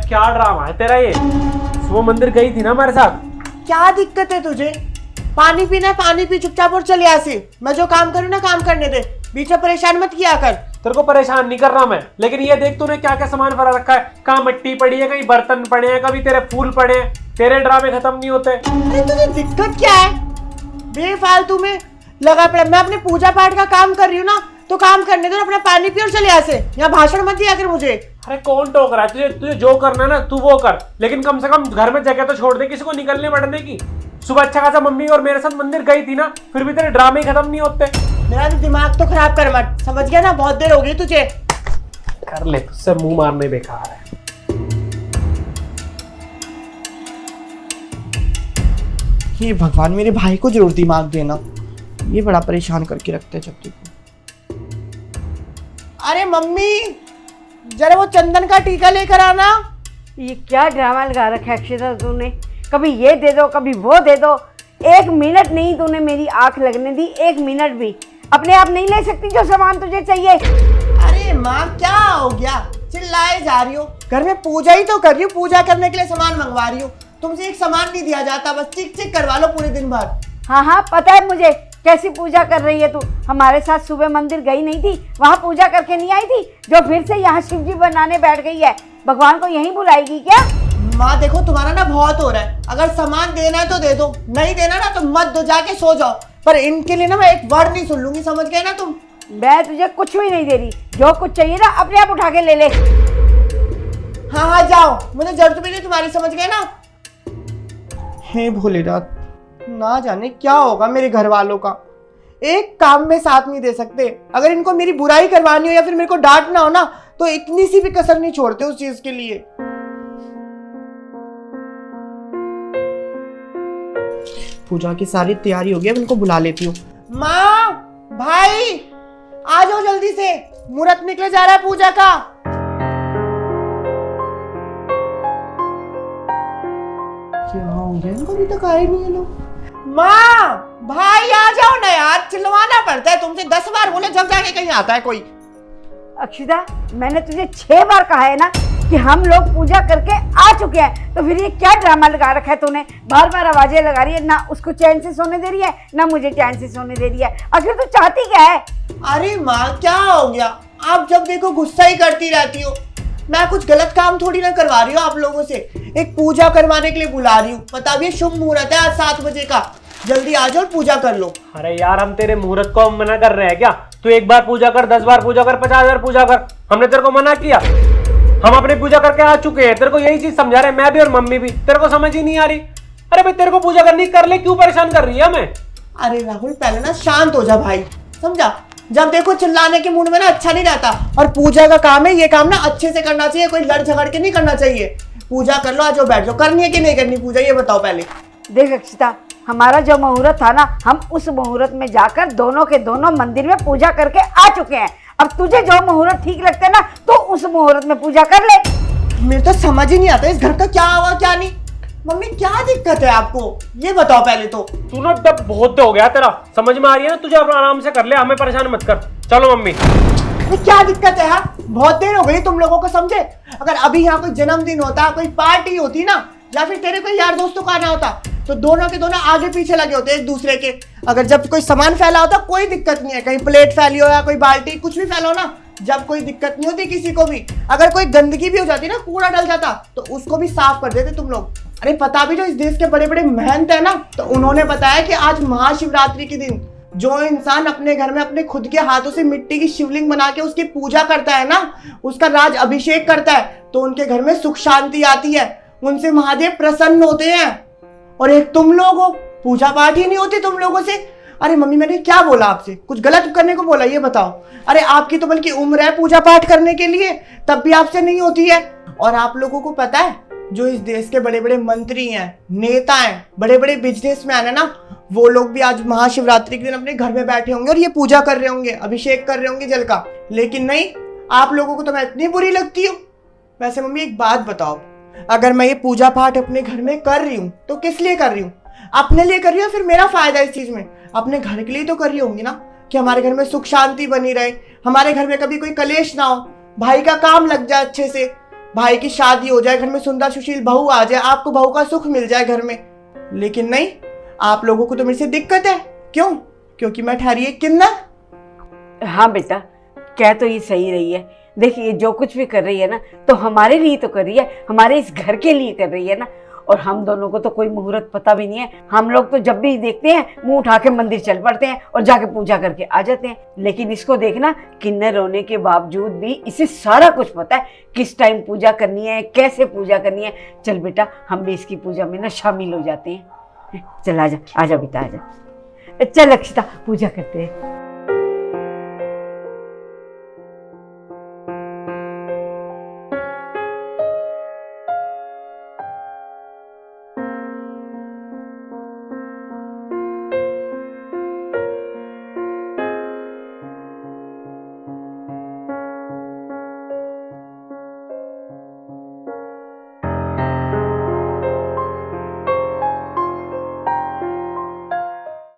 क्या ड्रामा है तेरा ये? वो मंदिर गई थी ना हमारे साथ। क्या दिक्कत है तुझे? पानी पीना है पानी पी चुपचाप और चल यहाँ से। मैं जो काम करूँ ना काम करने दे, बीच में परेशान मत किया कर। तेरे को परेशान नहीं कर रहा मैं, लेकिन ये देख तूने क्या क्या सामान भरा रखा है। कहाँ मिट्टी पड़ी है, कहीं बर्तन पड़े हैं, कभी तेरे फूल पड़े हैं। तेरे ड्रामे खत्म नहीं होते। अरे तुझे दिक्कत क्या है? बेफालतू में लगा पड़ा। मैं अपने पूजा पाठ का काम कर रही हूँ ना, तो काम करने दो, अपना पानी पी और चले यहाँ से। यहाँ भाषण मत दिया कर मुझे। अरे कौन टोक रहा है तुझे? तुझे जो करना है ना तू वो कर, लेकिन कम से कम घर में जगह तो छोड़ दे किसी को निकलने बढ़ने की। सुबह अच्छा खासा मम्मी और मेरे साथ मंदिर गई थी ना, फिर भी तेरे ड्रामे खत्म नहीं होते। मेरा दिमाग तो खराब कर मत, समझ गया ना? बहुत देर हो गई तुझे। कर ले, तुझसे मुंह मारने बेकार है। हे भगवान, मेरे भाई को जरूर दिमाग देना, ये बड़ा परेशान करके रखते हैं जब देखो। अरे मम्मी, जरा वो चंदन का टीका लेकर आना। ये क्या ड्रामा लगा रखा है अक्षता तूने? कभी ये दे दो कभी वो दे दो। एक मिनट नहीं तूने मेरी आंख लगने दी, एक मिनट भी। अपने आप नहीं ले सकती जो सामान तुझे चाहिए? अरे माँ, क्या हो गया? चिल्लाए जा रही हो? घर में पूजा ही तो कर रही हूँ, पूजा करने के लिए सामान मंगवा रही हूँ। तुमसे एक सामान नहीं दिया जाता, बस चिक चिक करवा लो पूरे दिन भर। हाँ हाँ पता है मुझे कैसी पूजा कर रही है तू। हमारे साथ सुबह मंदिर गई नहीं थी, वहाँ पूजा करके नहीं आई थी, जो फिर से यहाँ शिव जी बनाने बैठ गई है। भगवान को यहीं बुलाएगी क्या? माँ देखो, तुम्हारा ना बहुत हो रहा है। अगर सामान देना है तो दे दो, नहीं देना ना तो मत दो, जाके सो जाओ। पर इनके लिए ना मैं एक वर्ड नहीं सुन लूंगी, समझ गए ना तुम? मैं तुझे कुछ भी नहीं दे रही, जो कुछ चाहिए ना अपने आप उठा के ले ले। हाँ हाँ जाओ, मुझे जरूरत भी नहीं तुम्हारी, समझ गए ना? हे भोलेनाथ, ना जाने क्या होगा मेरे घर वालों का। एक काम में साथ नहीं दे सकते। अगर इनको मेरी बुराई करवानी हो या फिर मेरे को डांटना हो ना, तो इतनी सी भी कसर नहीं छोड़ते उस चीज के लिए। पूजा की सारी तैयारी हो गई, अब इनको बुला लेती हूँ। माँ, भाई, आ जाओ जल्दी से, मुहूर्त निकले जा रहा है पूजा का। क्या हो गया इनको? अभी तक आए नहीं है लोग। माँ, भाई आ जाओ ना यार, चिल्लवाना पड़ता है तुमसे। 10 बार बोले जब जाके कहीं आता है कोई। अक्षिता, मैंने तुझे 6 बार कहा है ना कि हम लोग पूजा करके आ चुके हैं, तो फिर ये क्या ड्रामा लगा रखा है तूने? बार बार आवाजें लगा रही है, ना उसको चैन से सोने दे रही है ना मुझे चैन से सोने दे रही है। आखिर तू चाहती क्या है? अरे माँ, क्या हो गया? आप जब देखो गुस्सा ही करती रहती हो। मैं कुछ गलत काम थोड़ी ना करवा रही हूँ आप लोगों से, एक पूजा करवाने के लिए बुला रही हूँ। बता भी, शुभ मुहूर्त है आज 7 बजे का, जल्दी आ जाओ और पूजा कर लो। अरे यार, हम तेरे मुहूर्त को मना कर रहे हैं क्या? तू एक बार पूजा कर, 10 बार पूजा कर, 50 बार पूजा कर, हमने तेरे को मना किया? हम अपनी पूजा करके आ चुके हैं, तेरे को यही चीज समझा रहे हैं, मैं भी और मम्मी भी। तेरे को समझ ही नहीं आ रही? अरे भाई, तेरे को पूजा करनी कर ले, क्यों परेशान कर रही है हमें? अरे राहुल, पहले ना शांत हो जा भाई, समझा? जब देखो चिल्लाने के मूड में ना अच्छा नहीं रहता। और पूजा का काम है, ये काम ना अच्छे से करना चाहिए, कोई लड़ झगड़ के नहीं करना चाहिए। पूजा कर लो, आ जाओ बैठ जाओ। करनी है कि नहीं करनी पूजा, ये बताओ पहले। देख अक्षिता, हमारा जो मुहूर्त था ना, हम उस मुहूर्त में जाकर दोनों के दोनों मंदिर में पूजा करके आ चुके हैं। अब तुझे जो मुहूर्त ठीक लगता है ना, तो उस मुहूर्त में पूजा कर ले। मेरे तो समझ ही नहीं आता इस घर का क्या हुआ क्या नहीं। मम्मी, क्या दिक्कत है आपको, ये बताओ पहले तो। तू ना तब बहुत हो गया तेरा, समझ में आ रही है ना? तुझे अपना आराम से कर ले, हमें परेशान मत कर। चलो मम्मी। क्या दिक्कत है? हाँ, बहुत देर हो गई तुम लोगों को, समझे? अगर अभी यहाँ कोई जन्मदिन होता, कोई पार्टी होती ना, या फिर तेरे कोई यार दोस्तों का आना होता, तो दोनों के दोनों आगे पीछे लगे होते एक दूसरे के। अगर जब कोई सामान फैला होता कोई दिक्कत नहीं है, कहीं प्लेट फैली हो या कोई बाल्टी कुछ भी फैला हो ना, जब कोई दिक्कत नहीं होती किसी को भी। अगर कोई गंदगी भी हो जाती ना, कूड़ा डल जाता, तो उसको भी साफ कर देते तुम लोग। अरे पता भी, जो इस देश के बड़े बड़े महंत है ना, तो उन्होंने बताया कि आज महाशिवरात्रि के दिन जो इंसान अपने घर में अपने खुद के हाथों से मिट्टी की शिवलिंग बना के उसकी पूजा करता है ना, उसका राज अभिषेक करता है, तो उनके घर में सुख शांति आती है, उनसे महादेव प्रसन्न होते हैं। और एक तुम लोग हो, पूजा पाठ ही नहीं होती तुम लोगों से। अरे मम्मी, मैंने क्या बोला आपसे? कुछ गलत करने को बोला? ये बताओ। अरे आपकी तो बल्कि उम्र है पूजा पाठ करने के लिए, तब भी आपसे नहीं होती है। और आप लोगों को पता है, जो इस देश के बड़े बड़े मंत्री हैं, नेता हैं, बड़े बड़े बिजनेसमैन है ना, वो लोग भी आज महाशिवरात्रि के दिन अपने घर में बैठे होंगे और ये पूजा कर रहे होंगे, अभिषेक कर रहे होंगे जल का। लेकिन नहीं, आप लोगों को तो मैं इतनी बुरी लगती हूँ। वैसे मम्मी, एक बात बताओ, अगर मैं ये पूजा पाठ अपने घर में कर रही हूँ तो किस लिए कर रही हूँ? अपने लिए कर रही हूँ, फिर मेरा फायदा इस चीज में? अपने घर के लिए तो कर रही होंगी ना, कि हमारे घर में सुख शांति बनी रहे, हमारे घर में कभी कोई कलेश ना हो, भाई का काम लग जाए अच्छे से। भाई की शादी हो जाए, घर में सुंदर सुशील बहू आ जाए, आपको बहू का सुख मिल जाए घर में। लेकिन नहीं, आप लोगों को तो मेरे से दिक्कत है। क्यों? क्योंकि मैं ठहरी एक किन्नर। हाँ बेटा, क्या तो ये सही रही है। देखिए जो कुछ भी कर रही है ना, तो हमारे लिए तो कर रही है, हमारे इस घर के लिए कर रही है ना। और हम दोनों को तो कोई मुहूर्त पता भी नहीं है। हम लोग तो जब भी देखते हैं मुंह उठा के मंदिर चल पड़ते हैं और जाके पूजा करके आ जाते हैं। लेकिन इसको देखना, किन्नर होने के बावजूद भी इसे सारा कुछ पता है, किस टाइम पूजा करनी है, कैसे पूजा करनी है। चल बेटा, हम भी इसकी पूजा में ना शामिल हो जाते हैं। चल आजा आजा बेटा आजा। चल अक्षिता, पूजा करते हैं।